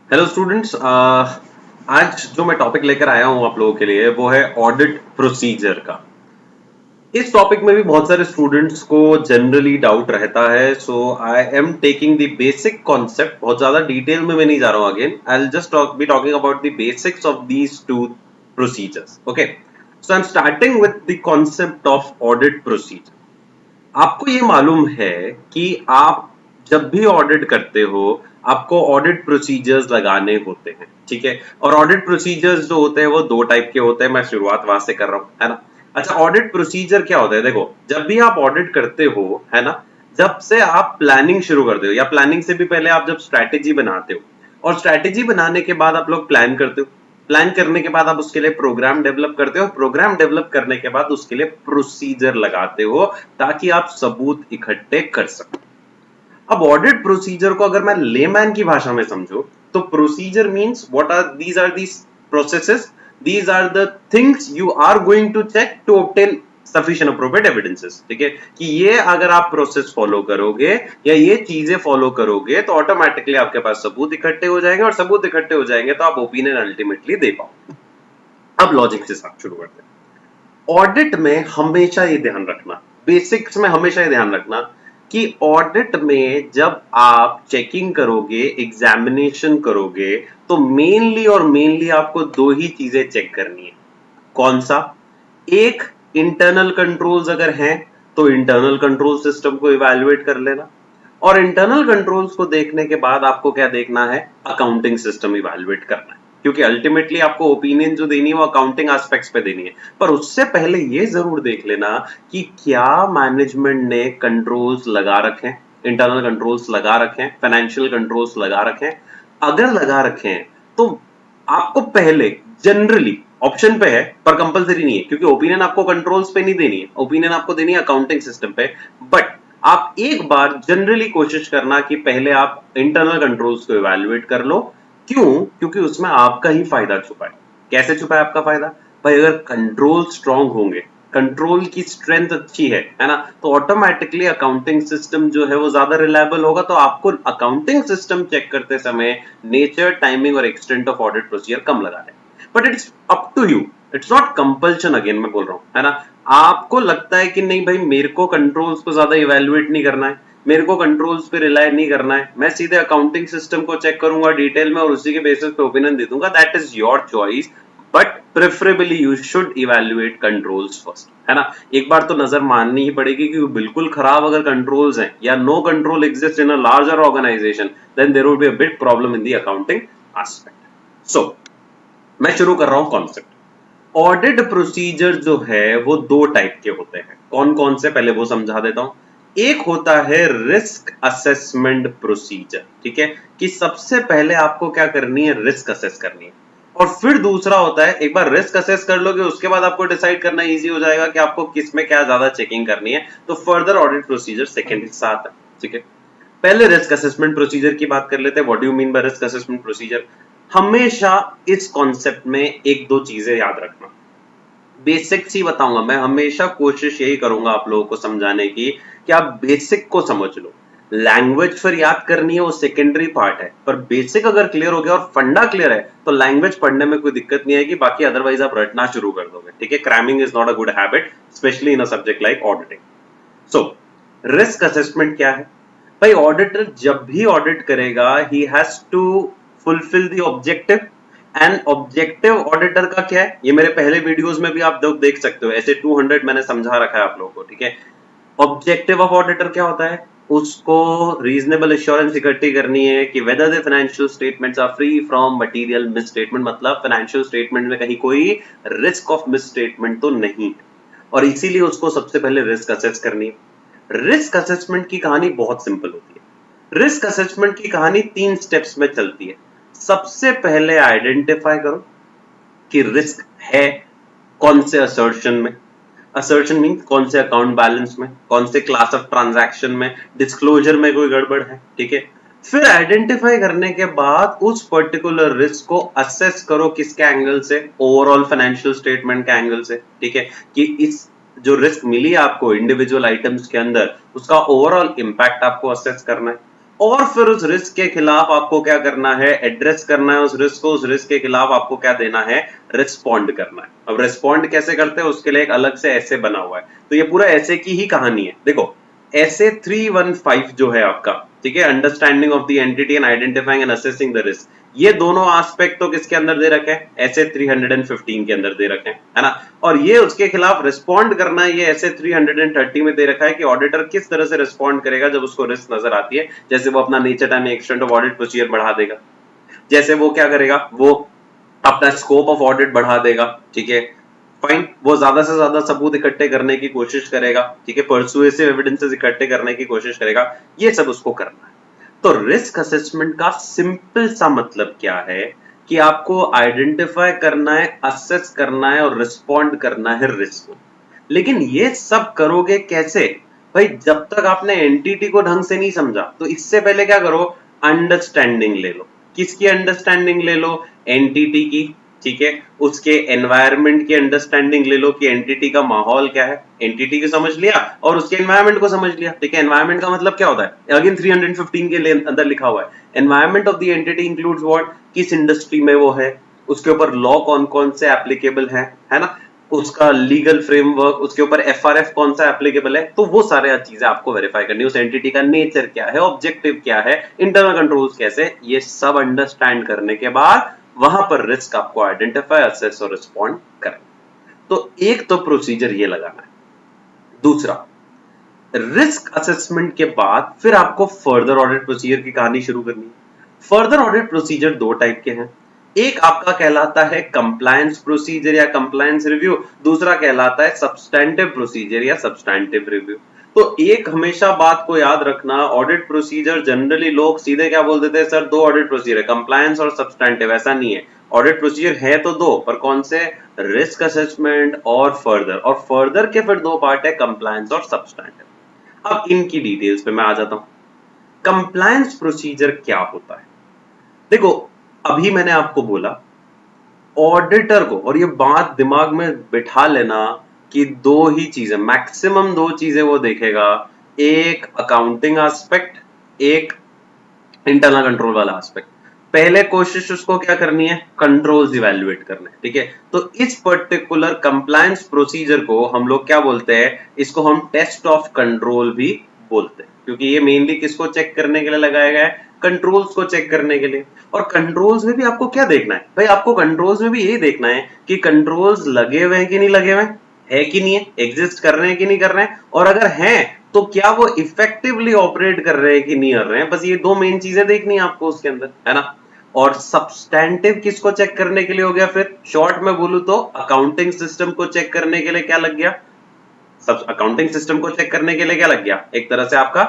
Hello students, आज जो मैं टॉपिक लेकर आया हूं आप लोगों के लिए वो है ऑडिट प्रोसीजर का। इस टॉपिक में भी बहुत सारे स्टूडेंट्स को जनरली डाउट रहता है, so I am taking the basic concept. बहुत ज्यादा डिटेल में मैं नहीं जा रहा हूं। Again I will just be talking about the basics of these two procedures. Okay, so I am starting with the concept of audit procedure. आपको ये मालूम है कि आप जब भी ऑडिट करते हो आपको ऑडिट प्रोसीजर्स लगाने होते हैं, ठीक है। और ऑडिट प्रोसीजर्स जो होते हैं वो दो टाइप के होते हैं। मैं शुरुआत वहां से कर रहा हूं, है ना। अच्छा, ऑडिट प्रोसीजर क्या होता है? देखो, जब भी आप ऑडिट करते हो, है ना, जब से आप प्लानिंग शुरू करते हो या प्लानिंग से भी पहले आप जब स्ट्रैटेजी बनाते हो, और स्ट्रैटेजी बनाने के बाद आप लोग प्लान करते हो, प्लान करने के बाद आप उसके लिए प्रोग्राम डेवलप करते हो, प्रोग्राम डेवलप करने के बाद उसके लिए प्रोसीजर लगाते हो ताकि आप सबूत इकट्ठे कर सको। अब ऑडिट प्रोसीजर को अगर मैं लेमैन की भाषा में समझूं तो procedure means what are these processes, these are the things you are going to check to obtain sufficient appropriate evidences। ठीक है, कि ये अगर आप प्रोसेस फॉलो करोगे या ये चीजें फॉलो करोगे तो ऑटोमेटिकली आपके पास सबूत इकट्ठे हो जाएंगे, और सबूत इकट्ठे हो जाएंगे तो आप ओपिनियन अल्टीमेटली दे पाओ। अब लॉजिक से साथ शुरू करते हैं। ऑडिट में हमेशा ये ध्यान रखना, बेसिक्स में हमेशा ये ध्यान रखना कि ऑडिट में जब आप चेकिंग करोगे, एग्जामिनेशन करोगे, तो मेनली और मेनली आपको दो ही चीजें चेक करनी है। कौन सा? एक, इंटरनल कंट्रोल्स अगर हैं तो इंटरनल कंट्रोल सिस्टम को इवैल्यूएट कर लेना, और इंटरनल कंट्रोल्स को देखने के बाद आपको क्या देखना है? अकाउंटिंग सिस्टम इवैल्यूएट करना है, क्योंकि अल्टीमेटली आपको ओपिनियन जो देनी है वो अकाउंटिंग एस्पेक्ट्स पे देनी है। पर उससे पहले ये जरूर देख लेना कि क्या मैनेजमेंट ने कंट्रोल्स लगा रखे हैं, इंटरनल कंट्रोल्स लगा रखे हैं, फाइनेंशियल कंट्रोल्स लगा रखे हैं। अगर लगा रखे हैं तो आपको पहले जनरली ऑप्शन पे है, पर कंपलसरी नहीं है, क्योंकि ओपिनियन आपको कंट्रोल्स पे नहीं देनी है, ओपिनियन आपको देनी है अकाउंटिंग सिस्टम पे। बट आप एक बार जनरली कोशिश करना कि पहले आप इंटरनल कंट्रोल्स को इवैल्यूएट कर लो। क्यों? क्योंकि उसमें आपका ही फायदा छुपा है। कैसे छुपा है आपका फायदा? भाई, अगर कंट्रोल स्ट्रांग होंगे, कंट्रोल की स्ट्रेंथ अच्छी है ना, तो ऑटोमेटिकली अकाउंटिंग सिस्टम जो है वो ज्यादा रिलायबल होगा। तो आपको अकाउंटिंग सिस्टम चेक करते समय नेचर, टाइमिंग और एक्सटेंट ऑफ ऑडिट प्रोसीजर कम लगाने। But it's up to you, it's not compulsion. Again मैं बोल रहा हूं, है ना। आपको लगता है कि नहीं भाई, मेरे को कंट्रोल्स को ज्यादा इवेल्युएट नहीं करना है, मेरे को कंट्रोल्स पे रिलाय नहीं करना है, मैं सीधे अकाउंटिंग सिस्टम को चेक करूंगा डिटेल में और उसी के बेसिस पे ओपिनियन दे दूंगा, that is your choice. But preferably you should evaluate controls first, है ना। एक बार तो नजर माननी ही पड़ेगी कि बिल्कुल खराब अगर कंट्रोल्स हैं या no control exist in a larger organization, then there would be a big problem in the accounting aspect. So मैं शुरू कर रहा हूं कॉन्सेप्ट। ऑडिट प्रोसीजर जो है वो दो टाइप के होते हैं। कौन कौन से, पहले वो समझा देता हूं। एक होता है रिस्क असेसमेंट प्रोसीजर, ठीक है, कि सबसे पहले आपको क्या करनी है? रिस्क असेस करनी है। और फिर दूसरा होता है, एक बार रिस्क असेस कर लोगे उसके बाद आपको डिसाइड करना इजी हो जाएगा कि आपको किस में क्या ज्यादा चेकिंग करनी है, तो फर्दर ऑडिट प्रोसीजर सेकंड हिस्सा आता है, ठीक है। पहले रिस्क असेसमेंट प्रोसीजर की बात कर लेते हैं। What do you mean by risk assessment procedure? हमेशा इस कॉन्सेप्ट में एक दो चीजें याद रखना। बेसिक्स ही बताऊंगा मैं, हमेशा कोशिश यही करूंगा आप लोगों को समझाने की कि आप बेसिक को समझ लो। लैंग्वेज फिर याद करनी है वो सेकेंडरी पार्ट है, पर बेसिक अगर क्लियर हो गया और फंडा क्लियर है तो लैंग्वेज पढ़ने में कोई दिक्कत नहीं आएगी। बाकी अदरवाइज आप रटना शुरू कर दोगे, ठीक है। Cramming is not a good habit, specially in a subject like auditing. So risk assessment क्या है? भाई, ऑडिटर जब भी ऑडिट करेगा he has to fulfil the objective. And objective auditor का क्या है, ये मेरे पहले वीडियोस में भी आप लोग देख सकते हो, ऐसे 200 मैंने समझा रखा है आप लोगों को, ठीक है। ऑब्जेक्टिव ऑफ ऑडिटर क्या होता है? उसको रीजनेबल एश्योरेंस इकट्ठी करनी है कि whether the financial statements are free from material misstatement, मतलब फाइनेंशियल स्टेटमेंट में कहीं कोई रिस्क ऑफ मिसस्टेटमेंट तो नहीं है, और इसीलिए उसको सबसे पहले रिस्क असेस करनी है। रिस्क असेसमेंट की कहानी बहुत सिंपल होती है। रिस्क असेसमेंट की कहानी 3 स्टेप्स में चलती है। सबसे पहले आइडेंटिफाई करो कि रिस्क है कौन से असर्शन में। असर्शन मीन कौन से अकाउंट बैलेंस में, कौन से क्लास ऑफ ट्रांजैक्शन में, डिस्क्लोजर में कोई गड़बड़ है, ठीक है। फिर आइडेंटिफाई करने के बाद उस पर्टिकुलर रिस्क को असेस करो, किसके एंगल से? ओवरऑल फाइनेंशियल स्टेटमेंट के एंगल से, ठीक है, कि इस जो रिस्क मिली आपको इंडिविजुअल आइटम्स के अंदर, उसका ओवरऑल इंपैक्ट आपको असेस करना है। और फिर उस रिस्क के खिलाफ आपको क्या करना है, एड्रेस करना है उस रिस्क को, उस रिस्क के खिलाफ आपको क्या देना है, रिस्पॉन्ड करना है। अब रिस्पॉन्ड कैसे करते हैं उसके लिए एक अलग से ऐसे बना हुआ है, तो ये पूरा ऐसे की ही कहानी है। देखो ऐसे 315 जो है आपका, ठीक है, understanding of the entity and identifying and assessing the risk, ये दोनों एस्पेक्ट तो किसके अंदर दे रखे हैं, ऐसे 315 के अंदर दे रखे हैं, है ना। और ये उसके खिलाफ रिस्पॉन्ड करना है, ये ऐसे 330 में दे रखा है कि ऑडिटर किस तरह से रिस्पॉन्ड करेगा जब उसको रिस्क नजर आती है। जैसे वो अपना nature time extent of audit procedure बढ़ा देगा, जैसे वो क्या करेगा, वो अपना स्कोप ऑफ ऑडिट बढ़ा देगा, ठीक है, फाइन, वो ज्यादा से ज्यादा सबूत इकट्ठे करने की कोशिश करेगा, ठीक है, परसुएसिव एविडेंसेस इकट्ठे करने की कोशिश करेगा, ये सब उसको करना है। तो रिस्क असेसमेंट का सिंपल सा मतलब क्या है कि आपको आइडेंटिफाई करना है, असेस करना है और रिस्पॉन्ड करना है रिस्क को। लेकिन ये सब करोगे कैसे भाई, जब तक आपने एंटिटी को ढंग से नहीं समझा। तो इससे पहले क्या करो, अंडरस्टैंडिंग ले लो। किसकी अंडरस्टैंडिंग ले लो, एंटिटी की, ठीक है, उसके एनवायरनमेंट की अंडरस्टैंडिंग ले लो कि एंटिटी का माहौल क्या है, एंटिटी को समझ लिया और उसके एनवायरनमेंट को समझ लिया, ठीक है। एनवायरनमेंट का मतलब क्या होता है, अगेन 315 के अंदर लिखा हुआ है, environment of the entity includes what, किस इंडस्ट्री में वो है, उसके ऊपर लॉ कौन कौन से एप्लीकेबल है ना, उसका लीगल फ्रेमवर्क, उसके ऊपर एफआरएफ कौन सा एप्लीकेबल है, तो वो सारे चीजें आपको वेरीफाई करनी है। उस एंटिटी का नेचर क्या है, ऑब्जेक्टिव क्या है, इंटरनल कंट्रोल्स कैसे, ये सब अंडरस्टैंड करने के बाद वहां पर रिस्क आपको आइडेंटिफाई, असेस और रिस्पॉन्ड करना। तो एक तो प्रोसीजर ये लगाना है। दूसरा, रिस्क असेसमेंट के बाद फिर आपको फर्दर ऑडिट प्रोसीजर की कहानी शुरू करनी है। फर्दर ऑडिट प्रोसीजर दो टाइप के हैं, एक आपका कहलाता है कंप्लायंस प्रोसीजर या कंप्लायंस रिव्यू, दूसरा कहलाता है सब्सटैंटिव प्रोसीजर या सब्सटैंटिव रिव्यू। तो एक हमेशा बात को याद रखना, ऑडिट प्रोसीजर जनरली लोग सीधे क्या बोल देते हैं, सर दो ऑडिट प्रोसीजर है, कंप्लायंस और सब्सटैंटिव। ऐसा नहीं है, ऑडिट प्रोसीजर है तो दो, पर कौन से, रिस्क असेसमेंट और फर्दर के फिर दो पार्ट है, कंप्लायंस और सब्सटैंटिव। अब इनकी डिटेल्स पे मैं आ जाता हूं। कंप्लायंस प्रोसीजर क्या होता है, देखो अभी मैंने आपको बोला ऑडिटर को, और ये बात दिमाग में बिठा लेना कि दो ही चीजें, मैक्सिमम दो चीजें वो देखेगा, एक अकाउंटिंग एस्पेक्ट, एक इंटरनल कंट्रोल वाला एस्पेक्ट। पहले कोशिश उसको क्या करनी है, कंट्रोल्स इवैल्यूएट करने, ठीक है। तो इस पर्टिकुलर कंप्लायंस प्रोसीजर को हम लोग क्या बोलते हैं, इसको हम टेस्ट ऑफ कंट्रोल भी बोलते हैं, क्योंकि ये मेनली किसको चेक करने के लिए लगाया गया है, कंट्रोल्स को चेक करने के लिए। और कंट्रोल्स में भी आपको क्या देखना है भाई, आपको कंट्रोल्स में भी यही देखना है कि कंट्रोल्स लगे हुए हैं कि नहीं लगे हुए है कि नहीं है, एग्जिस्ट कर रहे हैं कि नहीं कर रहे हैं, और अगर हैं तो क्या वो इफेक्टिवली ऑपरेट कर रहे हैं कि नहीं कर रहे हैं। बस ये दो मेन चीजें देखनी है आपको उसके अंदर, है ना। और सब्सटैंटिव किसको चेक करने के लिए हो गया, फिर शॉर्ट में बोलूं तो अकाउंटिंग सिस्टम को चेक करने के लिए क्या लग गया, सब अकाउंटिंग सिस्टम को चेक करने के लिए क्या लग गया, एक तरह से आपका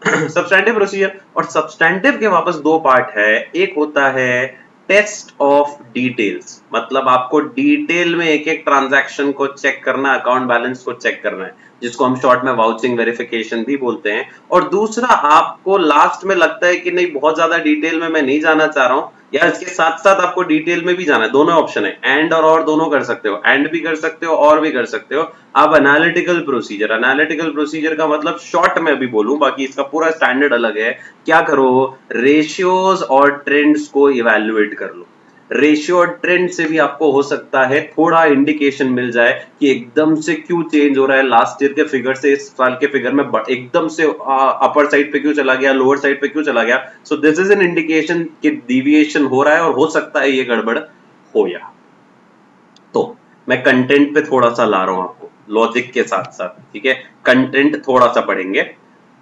सब्सटैंटिव प्रोसीजर। और सब्सटैंटिव के वापस दो पार्ट है, एक होता है टेस्ट ऑफ डिटेल्स, मतलब आपको डिटेल में एक एक ट्रांजैक्शन को चेक करना, अकाउंट बैलेंस को चेक करना है, जिसको हम शॉर्ट में वाउचिंग वेरिफिकेशन भी बोलते हैं। और दूसरा, आपको लास्ट में लगता है कि नहीं बहुत ज्यादा डिटेल में मैं नहीं जाना चाह रहा हूं, या इसके साथ साथ आपको डिटेल में भी जाना है, दोनों ऑप्शन है, एंड और दोनों कर सकते हो, एंड भी कर सकते हो और भी कर सकते हो आप। एनालिटिकल प्रोसीजर, एनालिटिकल प्रोसीजर का मतलब शॉर्ट में भी बोलूं, बाकी इसका पूरा स्टैंडर्ड अलग है, क्या करो, रेशियोज और ट्रेंड्स को इवैल्यूएट कर लो। रेशियो और ट्रेंड से भी आपको हो सकता है थोड़ा इंडिकेशन मिल जाए कि एकदम से क्यों चेंज हो रहा है, लास्ट ईयर के फिगर से इस साल के फिगर में एकदम से अपर साइड पे क्यों चला गया, लोअर साइड पे क्यों चला गया। So this is an indication कि डिविएशन हो रहा है और हो सकता है ये गड़बड़ हो या। तो मैं कंटेंट पे थोड़ा सा ला रहा हूं आपको लॉजिक के साथ साथ, ठीक है, कंटेंट थोड़ा सा पढ़ेंगे।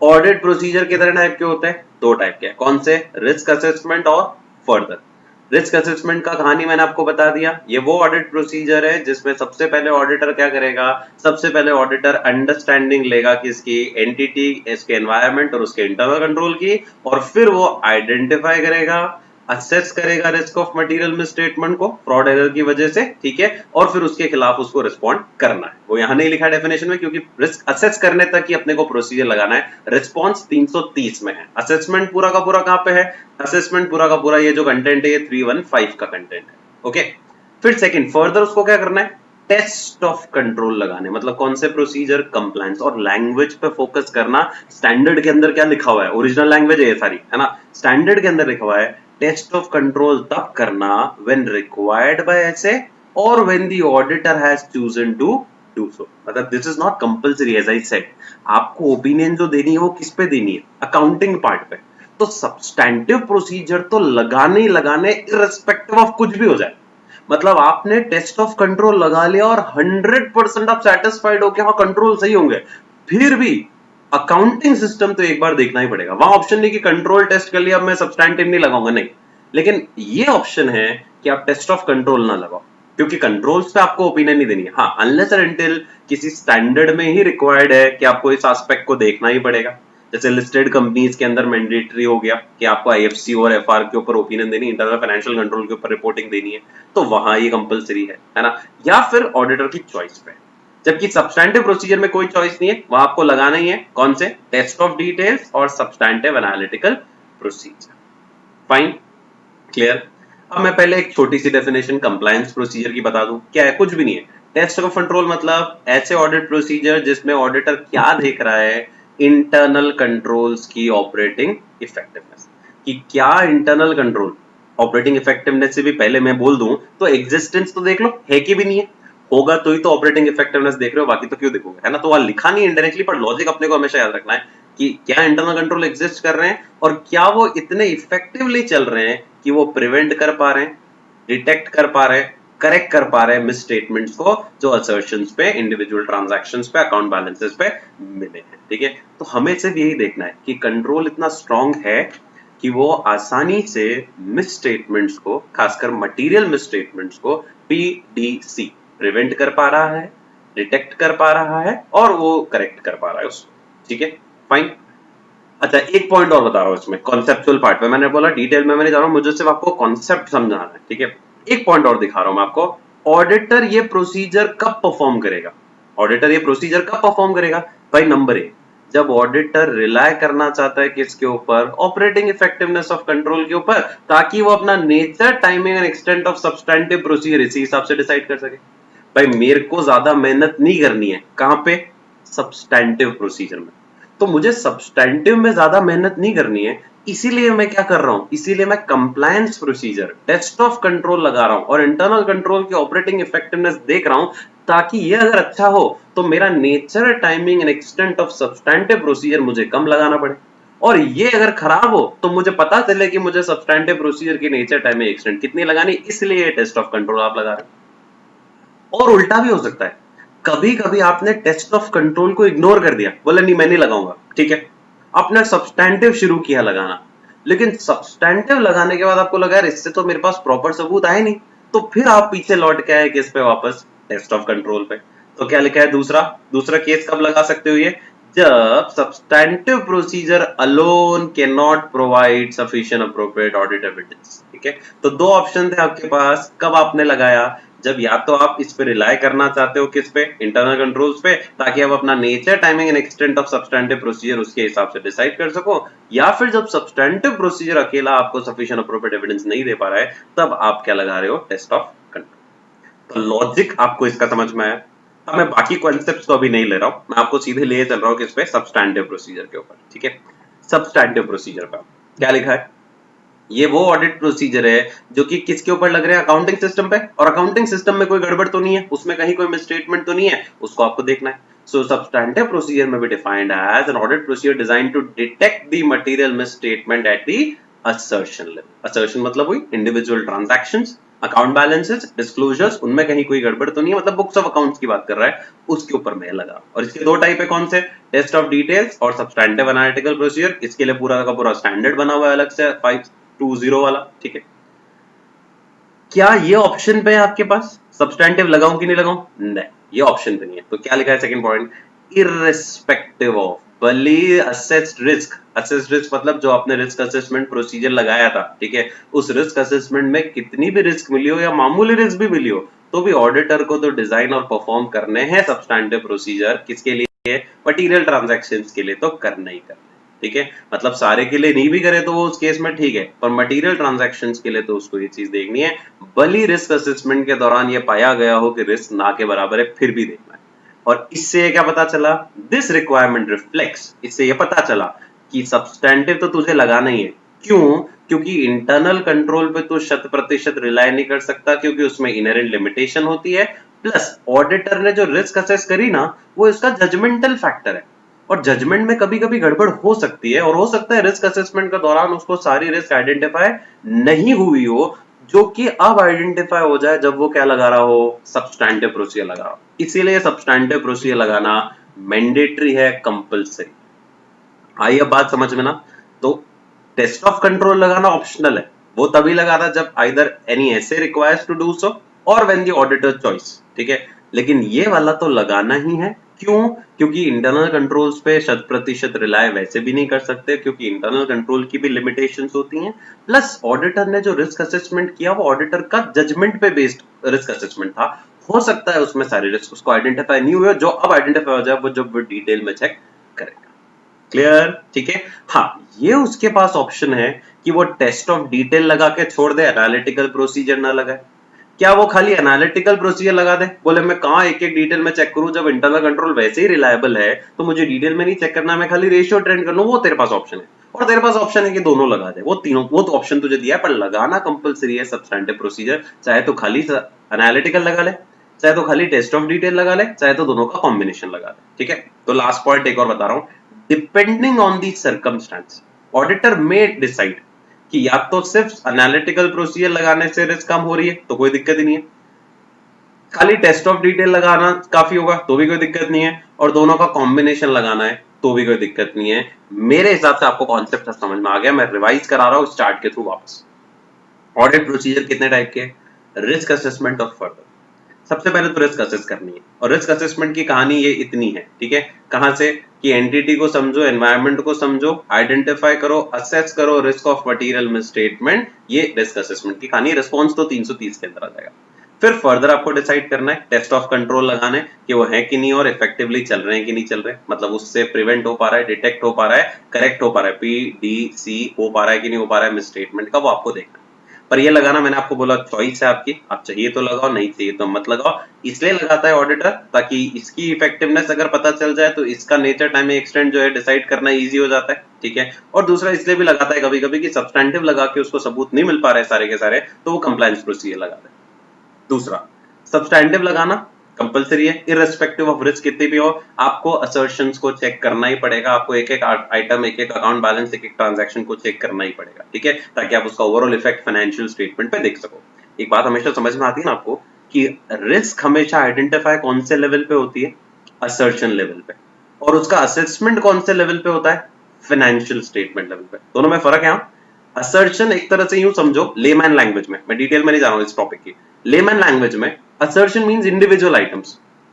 ऑडिट प्रोसीजर कितने टाइप के होते हैं, दो टाइप के, कौन से, रिस्क असेसमेंट और फर्दर। रिस्क असेसमेंट का कहानी मैंने आपको बता दिया, ये वो ऑडिट प्रोसीजर है जिसमें सबसे पहले ऑडिटर क्या करेगा, सबसे पहले ऑडिटर अंडरस्टैंडिंग लेगा किसकी, एंटिटी, इसके एनवायरनमेंट और उसके इंटरनल कंट्रोल की, और फिर वो आइडेंटिफाई करेगा, असेस करेगा रिस्क ऑफ मटेरियल मिसस्टेटमेंट को फ्रॉड एरर की वजह से, ठीक है, और फिर उसके खिलाफ उसको रिस्पॉन्ड करना है। वो यहां नहीं लिखा डेफिनेशन में, क्योंकि रिस्क असेस करने तक ही अपने को प्रोसीजर लगाना है। रिस्पॉन्स 330 में है, असेसमेंट पूरा का पूरा कहां पे है, असेसमेंट पूरा का पूरा ये जो कंटेंट है ये 315 का कंटेंट है, ओके। फिर सेकंड, फर्दर उसको क्या करना है, टेस्ट ऑफ कंट्रोल लगाने, मतलब कौन से प्रोसीजर, कंप्लायंस और लैंग्वेज पे फोकस करना। स्टैंडर्ड के अंदर क्या लिखा हुआ है, ओरिजिनल लैंग्वेज है ये सारी, है ना। स्टैंडर्ड के अंदर लिखा हुआ है टेस्ट ऑफ कंट्रोल तब करना व्हेन रिक्वायर्ड बाय ऐसे और when the auditor has chosen to do so. मतलब this is not compulsory, as I said, आपको ओपिनियन जो देनी है वो किस पे देनी है, अकाउंटिंग पार्ट पे। तो सब्सटैंटिव प्रोसीजर तो लगाने ही लगाने, इररिस्पेक्टिव ऑफ कुछ भी हो जाए। मतलब आपने टेस्ट ऑफ कंट्रोल लगा लिया और 100% आप सेटिस्फाइड हो कि हाँ कंट्रोल सही होंगे, फिर भी अकाउंटिंग सिस्टम तो एक बार देखना ही पड़ेगा। वहां ऑप्शन नहीं कि कंट्रोल टेस्ट कर लिया अब मैं सब्सटैंटिव नहीं लगाऊंगा, नहीं। लेकिन ये ऑप्शन है कि आप टेस्ट ऑफ कंट्रोल ना लगाओ, क्योंकि कंट्रोल्स पे आपको ओपिनियन नहीं देनी है। हाँ, अनलेस और अनटिल किसी स्टैंडर्ड में ही रिक्वायर्ड है कि आपको इस एस्पेक्ट को देखना ही पड़ेगा। जैसे लिस्टेड कंपनीज के अंदर मैंडेटरी हो गया कि आपको आईएफसी और एफआर के ऊपर ओपिनियन देनी, इंटरनल फाइनेंशियल कंट्रोल के ऊपर रिपोर्टिंग देनी है, तो वहां ये कंपलसरी है ना। या फिर ऑडिटर की चॉइस पे। जबकि सब्सटैंटिव प्रोसीजर में कोई चॉइस नहीं है, वहां आपको लगाना ही है कौन से, टेस्ट ऑफ डिटेल्स और substantive analytical procedure. Fine, clear. अब मैं पहले एक छोटी सी डेफिनेशन कंप्लायंस प्रोसीजर की बता दूं। क्या है, कुछ भी नहीं है। टेस्ट ऑफ कंट्रोल मतलब ऐसे ऑडिट प्रोसीजर जिसमें ऑडिटर क्या देख रहा है, इंटरनल कंट्रोल्स की ऑपरेटिंग इफेक्टिवनेस। कि क्या इंटरनल कंट्रोल, ऑपरेटिंग इफेक्टिवनेस से भी पहले मैं बोल दूं तो एग्जिस्टेंस तो देख लो है कि भी नहीं है, होगा तो ही तो ऑपरेटिंग इफेक्टिवनेस देख रहे हो, बाकी तो क्यों देखोगे, है ना। तो वहां लिखा नहीं इंडायरेक्टली, पर लॉजिक अपने को हमेशा याद रखना है कि क्या इंटरनल कंट्रोल एग्जिस्ट कर रहे हैं और क्या वो इतने इफेक्टिवली चल रहे हैं कि वो प्रिवेंट कर पा रहे हैं, डिटेक्ट कर पा रहे हैं, करेक्ट कर पा रहे हैं मिस स्टेटमेंट्स को जो असर्शंस पे, इंडिविजुअल ट्रांजैक्शंस पे, अकाउंट बैलेंसेस पे मिले हैं। ठीक है, तो हमें सिर्फ यही देखना है कि कंट्रोल इतना स्ट्रांग है कि वो आसानी से मिस स्टेटमेंट्स को, खासकर मटेरियल मिस स्टेटमेंट्स को, पीडीसी प्रिवेंट कर पा रहा है, डिटेक्ट कर पा रहा है और वो करेक्ट कर पा रहा है उसको। ठीक है, फाइन। अच्छा, एक पॉइंट और बता रहा हूं इसमें, कॉन्सेप्चुअल पार्ट में। मैंने बोला डिटेल में मैं नहीं जा रहा हूं, मुझे सिर्फ आपको कॉन्सेप्ट समझाना है। ठीक है, एक पॉइंट और दिखा रहा हूं मैं आपको। ऑडिटर ये प्रोसीजर कब परफॉर्म करेगा, ऑडिटर ये प्रोसीजर कब परफॉर्म करेगा भाई। नंबर एक, जब ऑडिटर रिलाय करना चाहता है किसके ऊपर, ऑपरेटिंग इफेक्टिवनेस ऑफ कंट्रोल के ऊपर, ताकि वो अपना nature, timing and extent of substantive procedure इसी हिसाब से डिसाइड कर सके। भाई मेरे को ज्यादा मेहनत नहीं करनी है, कहां पे, सब्सटैंटिव प्रोसीजर में। तो मुझे सब्सटैंटिव में ज्यादा मेहनत नहीं करनी है, इसीलिए मैं क्या कर रहा हूं, इसीलिए मैं compliance procedure, test of control लगा रहा हूं और इंटरनल कंट्रोल की ऑपरेटिंग इफेक्टिवनेस देख रहा हूं, ताकि ये अगर अच्छा हो तो मेरा nature, timing and extent of substantive procedure मुझे कम लगाना पड़े। और ये अगर खराब हो तो मुझे पता चले कि मुझे सब्सटैंटिव प्रोसीजर की नेचर, टाइमिंग, एक्सटेंट कितनी लगानी, इसलिए टेस्ट ऑफ कंट्रोल आप लगा रहे हो। और उल्टा भी हो सकता है, कभी कभी आपने टेस्ट ऑफ कंट्रोल को इग्नोर कर दिया, बोले नहीं मैं नहीं लगाऊंगा, ठीक है, आपने सब्सटैंटिव शुरू किया लगाना, लेकिन सब्सटैंटिव लगाने के बाद आपको लगा यार इससे तो मेरे पास प्रॉपर सबूत आए नहीं, तो फिर आप पीछे लौट के आए किस पे, वापस टेस्ट ऑफ कंट्रोल पे। तो क्या लिखा है, दूसरा दूसरा केस कब लगा सकते हो ये, जब substantive procedure alone can not provide sufficient appropriate audit evidence. ठीक है, तो दो ऑप्शन थे आपके पास, कब आपने लगाया, जब या तो आप इस पे रिलाय करना चाहते हो किस पे, इंटरनल कंट्रोल्स पे, ताकि आप अपना nature, timing and extent of substantive procedure उसके हिसाब से डिसाइड कर सको, या फिर जब सब्सटैंटिव प्रोसीजर अकेला आपको सफिशिएंट अप्रोप्रिएट एविडेंस नहीं दे पा रहा है, तब आप क्या लगा रहे हो, टेस्ट ऑफ कंट्रोल। तो लॉजिक आपको इसका समझ में आया। अब मैं बाकी कॉन्सेप्ट्स तो अभी नहीं ले रहा हूं, मैं आपको सीधे ले चल रहा हूं किस पे, सब्सटैंटिव प्रोसीजर के ऊपर। ठीक है, सब्सटैंटिव प्रोसीजर पर क्या लिखा है, ये वो ऑडिट प्रोसीजर है जो कि किसके ऊपर लग रहे हैं, अकाउंटिंग सिस्टम पे, और अकाउंटिंग सिस्टम में कोई गड़बड़ तो नहीं है, उसमें कहीं कोई मिसस्टेटमेंट तो नहीं है, उसको आपको देखना है। सो सब्सटैंटिव प्रोसीजर में भी defined as an audit procedure designed to detect the material misstatement at the assertion level. Assertion मतलब हुई individual transactions, account balances, disclosures, उनमें कहीं कोई गड़बड़ तो नहीं है, मतलब बुक्स ऑफ अकाउंट्स की बात कर रहा है, उसके ऊपर मैं लगा। और इसके दो टाइप है, कौन से, टेस्ट ऑफ डिटेल्स और सब्सटैंटिव एनालिटिकल प्रोसीजर। इसके लिए पूरा का पूरा स्टैंडर्ड बना हुआ है अलग से 520 वाला। ठीक है, क्या ये ऑप्शन पे है आपके पास, सब्सटैंटिव लगाऊं कि नहीं लगाऊं, नहीं, ये ऑप्शन पे नहीं है। तो क्या लिखा है सेकंड पॉइंट, इररिस्पेक्टिव ऑफ, भले असेस्ड रिस्क, असेस्ड रिस्क मतलब जो आपने रिस्क असेसमेंट प्रोसीजर लगाया था, ठीक है, उस रिस्क असेसमेंट में कितनी भी रिस्क मिली हो या मामूली रिस्क भी मिली हो, तो भी ऑडिटर को तो डिजाइन और परफॉर्म करने हैं सब्सटैंटिव प्रोसीजर, किसके लिए, मटेरियल ट्रांजैक्शंस के लिए तो करना ही करना है। ठीक है, मतलब सारे के लिए नहीं भी करे तो वो उस केस में ठीक है, पर मटेरियल ट्रांजैक्शंस के लिए तो उसको ये चीज देखनी है, भली रिस्क असेसमेंट के दौरान ये पाया गया हो कि रिस्क ना के बराबर है, फिर भी देखना है। और इससे क्या पता चला, दिस रिक्वायरमेंट रिफ्लेक्ट्स, इससे ये पता चला कि सब्सटैंटिव तो तुझे लगाना ही है। क्यों? क्योंकि इंटरनल कंट्रोल पे तो 100% रिलाय नहीं कर सकता, क्योंकि उसमें इनहेरेंट लिमिटेशन होती है, प्लस ऑडिटर ने जो रिस्क असेस करी ना, वो इसका जजमेंटल फैक्टर है, और जजमेंट में कभी कभी गड़बड़ हो सकती है, और हो सकता है रिस्क असेसमेंट के दौरान उसको सारी रिस्क आइडेंटिफाई नहीं हुई हो, जो कि अब आइडेंटिफाई हो जाए जब वो क्या लगा रहा हो, सब्सटैंटिव प्रोसीजर लगा रहा हो। इसीलिए सब्सटैंटिव प्रोसीजर लगाना मैंडेटरी है, कंपल्सरी। आई अब बात समझ में ना? तो टेस्ट ऑफ कंट्रोल लगाना ऑप्शनल है, वो तभी लगाना जब आइदर एनी ऐसे रिक्वायर्स टू डू सो और व्हेन द ऑडिटर चॉइस, ठीक है, लेकिन ये वाला तो लगाना ही है। क्यों? क्योंकि इंटरनल कंट्रोल्स पे 100% रिलाय वैसे भी नहीं कर सकते, क्योंकि इंटरनल कंट्रोल की भी लिमिटेशंस होती हैं, प्लस ऑडिटर ने जो रिस्क असेसमेंट किया वो ऑडिटर का जजमेंट पे बेस्ड रिस्क असेसमेंट था, हो सकता है उसमें सारे रिस्क उसको आइडेंटिफाई नहीं हुए, जो अब आइडेंटिफाई हो जाए वो जब वो डिटेल में चेक करेगा। क्लियर? ठीक है। हाँ, ये उसके पास ऑप्शन है कि वो टेस्ट ऑफ डिटेल लगा के छोड़ दे, एनालिटिकल प्रोसीजर ना लगाए। क्या वो खाली एनालिटिकल प्रोसीजर लगा दे, बोले मैं कहां एक एक डिटेल में चेक करूं, जब इंटरनल कंट्रोल वैसे ही रिलायबल है तो मुझे डिटेल में नहीं चेक करना, मैं खाली रेशियो ट्रेंड कर लूं, वो तेरे पास ऑप्शन है। और तेरे पास ऑप्शन है कि दोनों लगा दे, वो तीनों, वो तो ऑप्शन तुझे दिया है, पर लगाना कंपलसरी है सब्सटैंटिव प्रोसीजर, चाहे तो खाली एनालिटिकल लगा ले, चाहे तो खाली टेस्ट ऑफ डिटेल लगा ले, चाहे तो दोनों का कॉम्बिनेशन लगा ले। ठीक है, तो लास्ट पॉइंट एक और बता रहा हूं, depending on the circumstance auditor may decide कि या तो सिर्फ एनालिटिकल प्रोसीजर लगाने से रिस्क कम हो रही है तो कोई दिक्कत ही नहीं है, खाली टेस्ट ऑफ डिटेल लगाना काफी होगा तो भी कोई दिक्कत नहीं है, और दोनों का कॉम्बिनेशन लगाना है तो भी कोई दिक्कत नहीं है। मेरे हिसाब से आपको कॉन्सेप्ट समझ में आ गया, मैं रिवाइज करा रहा हूं स्टार्ट के थ्रू वापस। ऑडिट प्रोसीजर कितने टाइप के? रिस्क असेसमेंट ऑफ फर्दर, सबसे पहले तो रिस्क असेस करनी है, और रिस्क असेसमेंट की कहानी ये इतनी है, ठीक है, कहां से कि एंटिटी को समझो, एनवायरनमेंट को समझो, आइडेंटिफाई करो, असेस करो रिस्क ऑफ मटेरियल मिसस्टेटमेंट, ये रिस्क असेसमेंट की कहानी। रिस्पॉन्स तो 330 के अंदर आ जाएगा। फिर फर्दर आपको डिसाइड करना है, टेस्ट ऑफ कंट्रोल लगाना है कि वो है कि नहीं, और इफेक्टिवली चल रहे हैं कि नहीं चल रहे, मतलब उससे प्रिवेंट हो पा रहा है, डिटेक्ट हो पा रहा है, करेक्ट हो पा रहा है, PDC हो पा रहा है कि नहीं हो पा रहा है मिसस्टेटमेंट का, वो आपको देखना है। पर ये लगाना मैंने आपको बोला चॉइस है आपकी, आप चाहिए तो लगाओ, नहीं चाहिए तो मत लगाओ। इसलिए लगाता है ऑडिटर ताकि इसकी इफेक्टिवनेस अगर पता चल जाए तो इसका नेचर टाइम एक्सटेंड जो है डिसाइड करना इजी हो जाता है, ठीक है। और दूसरा इसलिए भी लगाता है कभी कभी कि सब्सटैंटिव लगा के उसको सबूत नहीं मिल पा रहे सारे के सारे, तो वो कंप्लायंस प्रोसीजर लगाता है। दूसरा, सब्सटैंटिव लगाना कंपलसरी है, इररिस्पेक्टिव ऑफ रिस्क कितनी भी हो, आपको असर्शंस को चेक करना ही पड़ेगा, आपको एक एक आइटम, एक एक अकाउंट बैलेंस, एक एक ट्रांजैक्शन को चेक करना ही पड़ेगा, ठीक है, ताकि आप उसका ओवरऑल इफेक्ट फाइनेंशियल स्टेटमेंट पे देख सको। एक बात हमेशा समझ में आती है ना आपको कि रिस्क हमेशा आइडेंटिफाई कौन से लेवल पे होती है, असर्शन लेवल पे, और उसका असेसमेंट कौन से लेवल पे होता है, फाइनेंशियल स्टेटमेंट लेवल पे। दोनों में फर्क है। असर्शन एक तरह से यूं समझो, लेमैन लैंग्वेज में, मैं डिटेल में नहीं जा रहा हूं इस टॉपिक की, लेमैन लैंग्वेज में assertion means individual items,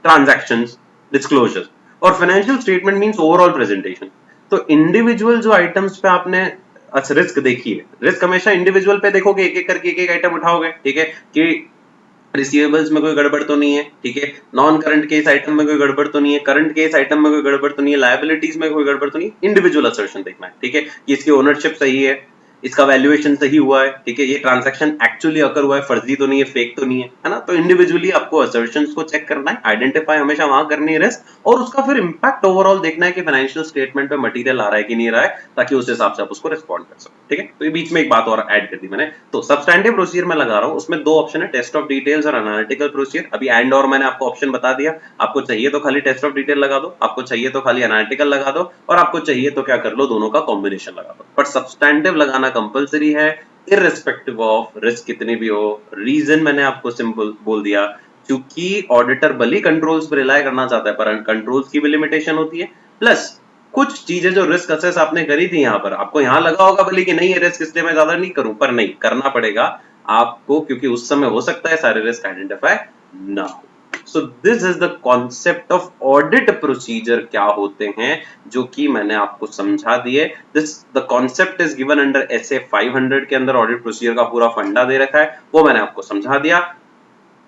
transactions, disclosures, और financial statement means overall presentation. तो इंडिविजुअल जो आइटम्स पे आपने रिस्क देखी है, रिस्क हमेशा इंडिविजुअल पे देखोगे, एक एक करके एक एक आइटम उठाओगे, ठीक है, कि रिसीवेबल्स में कोई गड़बड़ तो नहीं है, ठीक है, नॉन करंट केस आइटम में कोई गड़बड़ तो नहीं है, करंट केस आइटम में कोई गड़बड़ तो नहीं है, लायबिलिटीज में कोई गड़बड़ तो नहीं है, इंडिविजुअल असर्शन देखना है, ठीक है, कि इसकी ओनरशिप सही है, इसका वैल्यूएशन सही हुआ है, ठीक है, ये ट्रांजैक्शन एक्चुअली अकर हुआ है, फर्जी तो नहीं है, फेक तो नहीं है ना। तो इंडिविजुअली आपको असर्शंस को चेक करना है, आइडेंटिफाई हमेशा वहां करनी है रिस्क, और उसका फिर इंपैक्ट ओवरऑल देखना है कि फाइनेंशियल स्टेटमेंट पे मटेरियल आ रहा है कि नहीं आ रहा है, ताकि उस हिसाब से आप उसको रिस्पॉन्ड कर सको, ठीक है। तो ये बीच में एक बात और ऐड कर दी मैंने, तो सब्सटैंटिव प्रोसीजर में लगा रहा हूं, उसमें दो ऑप्शन है, टेस्ट ऑफ डिटेल्स और एनालिटिकल प्रोसीजर। अभी एंड और मैंने आपको ऑप्शन बता दिया, आपको चाहिए तो खाली टेस्ट ऑफ डिटेल लगा दो, आपको चाहिए तो खाली एनालिटिकल लगा दो, और आपको चाहिए तो क्या कर लो, दोनों का कॉम्बिनेशन लगा दो, बट सब्सटैंटिव लगाना कंपलसरी है, इररिस्पेक्टिव ऑफ रिस्क कितनी भी हो। रीजन मैंने आपको सिंपल बोल दिया, क्योंकि ऑडिटर भले कंट्रोल्स पर रिलाय करना चाहता है, पर कंट्रोल्स की भी लिमिटेशन होती है, प्लस कुछ चीजें जो रिस्क असेस आपने करी थी, यहाँ पर आपको यहाँ लगा होगा भले कि नहीं है रिस्क, इसलिए मैं ज्यादा नहीं करूं, पर नहीं करना पड़ेगा आपको, क्योंकि उस समय हो सकता है सारे रिस्क आइडेंटिफाई ना हो। So this is the concept of audit procedure, क्या होते हैं, जो कि मैंने आपको समझा दिए। This the concept is given under SA 500 के अंदर ऑडिट प्रोसीजर का पूरा फंडा दे रखा है, वो मैंने आपको समझा दिया।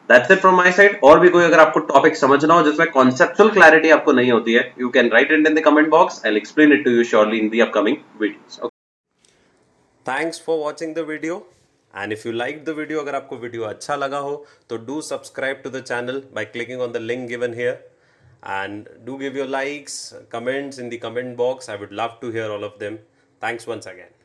That's it from my side. और भी कोई अगर आपको टॉपिक समझना हो जिसमें कॉन्सेप्चुअल क्लैरिटी आपको नहीं होती है, you can write it in the comment box, I will explain it to you surely in the upcoming videos. Thanks for watching the video and if you like the video, अगर आपको video अच्छा लगा हो तो do subscribe to the channel by clicking on the link given here and do give your likes, comments in the comment box. I would love to hear all of them. Thanks once again.